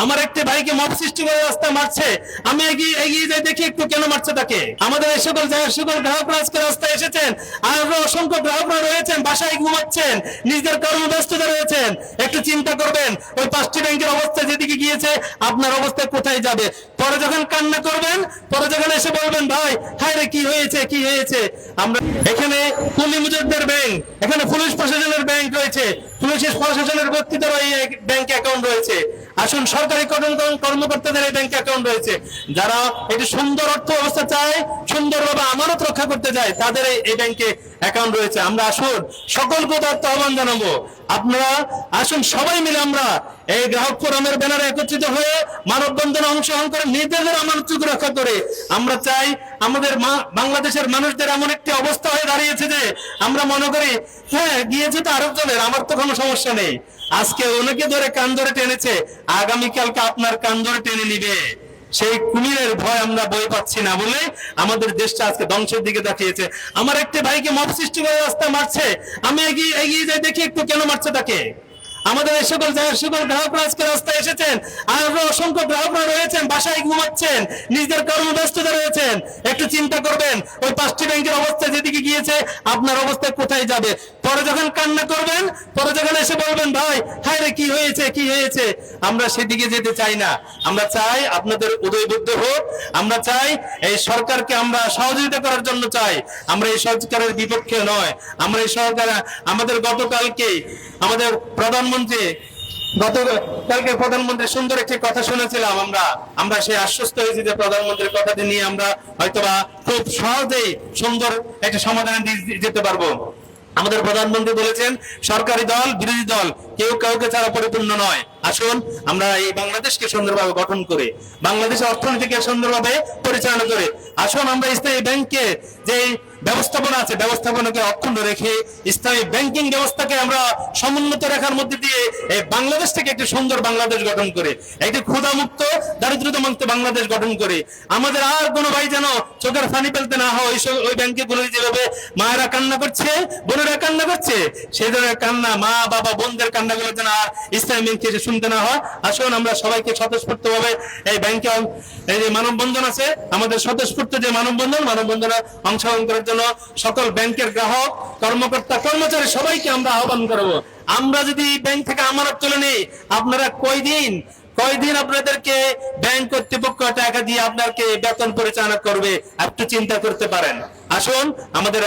আমার একটি ভাইকে মব সৃষ্টি করে রাস্তা মারছে, আমি এগিয়ে এগিয়ে যাই দেখি একটু কেন মারছে তাকে। আমাদের এই সকল গ্রাহকরা আজকে রাস্তায় এসেছেন, আরো অসংখ্য গ্রাহকরা রয়েছেন বাসায় ঘুমাচ্ছেন, নিজেদের কর্মব্যস্ততা রয়েছেন। একটু চিন্তা করবেন ওই 5টি ব্যাংকের অবস্থা যেদিকে গিয়েছে আপনার অবস্থা কোথায় যাবে। পরে যখন কান্না করবেন, পরে যখন এসে বলবেন ভাই হায় রে কি হয়েছে কি হয়েছে। আমরা এখানে কুলি মুজুদ্দের ব্যাংক, এখানে পুলিশ প্রশাসনের ব্যাংক রয়েছে, পুলিশ প্রশাসনের ব্যক্তিদেরও এই ব্যাংক অ্যাকাউন্ট রয়েছে। আসুন সরকারি কর্মকর্তাদের এই ব্যাংক অ্যাকাউন্ট রয়েছে। যারা একটি সুন্দর অর্থ ব্যবস্থা চায়, সুন্দরভাবে আমানত রক্ষা করতে চায়, তাদের এই ব্যাংকে অ্যাকাউন্ট রয়েছে। আমরা আসুন সকলকে আহ্বান জানাবো, আপনারা আসুন সবাই মিলে আমরা এই গ্রাহক ফোরামের ব্যানারে একত্রিত হয়ে মানববন্ধনে অংশগ্রহণ করে নিজেদের আমানত রক্ষা করে। আমরা চাই আমাদের বাংলাদেশের মানুষদের এমন একটি অবস্থা হয়ে দাঁড়িয়েছে যে আমরা মনে করি হ্যাঁ গিয়েছে তো আরেকজনের, আমার তো কোনো সমস্যা নেই। আজকে অনেকে ধরে কান ধরে টেনেছে, আগামীকালকে আপনার কান ধরে টেনে নিবে। সেই কুমিরের ভয় আমরা বই পাচ্ছি না বলে আমাদের দেশটা আজকে ধ্বংসের দিকে তাকিয়েছে। আমার একটি ভাইকে মব সৃষ্টি করে রাস্তা মারছে, আমি এগিয়ে যাই দেখি একটু কেন মারছে তাকে। আমাদের এই সকল গ্রাহকরা আজকে রাস্তায় এসেছেন, আরো অসংখ্য গ্রাহকরা রয়েছেন বাসায় ঘুমাচ্ছেন, নিজেদের কর্মব্যস্ততা রয়েছেন। একটু চিন্তা করবেন ওই 5টি ব্যাংকের অবস্থা যেদিকে গিয়েছে আপনার অবস্থা কোথায় যাবে। পরে যখন কান্না করবেন, পরে যখন এসে বলবেন ভাই হায় রে কি হয়েছে কি হয়েছে। আমরা সেদিকে যেতে চাই না, আমরা চাই আপনাদের উদয়বুদ্ধ হোক। আমরা চাই এই সরকারকে আমরা সহযোগিতা করার জন্য চাই, আমরা এই সরকারের বিপক্ষে নয়। আমরা এই সরকার আমাদের গতকালকে আমাদের প্রধানমন্ত্রী সুন্দর একটি কথা শুনেছিলাম, আমরা সেই আশ্বস্ত হয়েছি যে প্রধানমন্ত্রীর কথাটি নিয়ে আমরা হয়তোবা খুব সহজেই সুন্দর একটা সমাধানে যেতে পারবো। আমাদের প্রধানমন্ত্রী বলেছেন সরকারি দল বিরোধী দল কেউ কাউকে ছাড়া পরিপূর্ণ নয়। আসুন আমরা এই বাংলাদেশকে সুন্দরভাবে গঠন করে, বাংলাদেশের অর্থনীতিকে সুন্দরভাবে পরিচালনা করে আসুন আমরা ইসলামী ব্যাংকে যে ব্যবস্থাপনা আছে ব্যবস্থাপনাকে অক্ষুণ্ণ রেখে ইসলামী ব্যাংকিং ব্যবস্থাকে আমরা সমুন্নত রাখার মধ্যে দিয়ে এই বাংলাদেশ থেকে একটি সুন্দর বাংলাদেশ গঠন করে, একটি ক্ষুধামুক্ত দারিদ্রতা মুক্ত বাংলাদেশ গঠন করে আমাদের আর কোনো ভাই যেন চোখের পানি ফেলতে না হয়। ওই ব্যাংকে গুলো যেভাবে মায়েরা কান্না করছে, বোনেরা কান্না করছে, সেই ধরনের কান্না মা বাবা বোনদের কান্নাগুলো যেন আর ইসলামী ব্যাংকে এসে শুনতে না হয়। আসুন আমরা সবাইকে স্বতঃস্ফূর্ত ভাবে এই ব্যাংকে এই যে মানববন্ধন আছে আমাদের স্বতঃস্ফূর্ত যে মানববন্ধনে অংশগ্রহণ করার জন্য সকল ব্যাংকের গ্রাহক কর্মকর্তা কর্মচারী সবাইকে আমরা আহ্বান করব। আমরা যদি ব্যাংক থেকে আমানত তুলে নিই, আপনারা কয়দিন আপনাদেরকে ব্যাংক কর্তৃপক্ষ টাকা দিয়ে আপনাকে বেতন পরিচালনা করবে, একটু চিন্তা করতে পারেন। আসুন আমাদের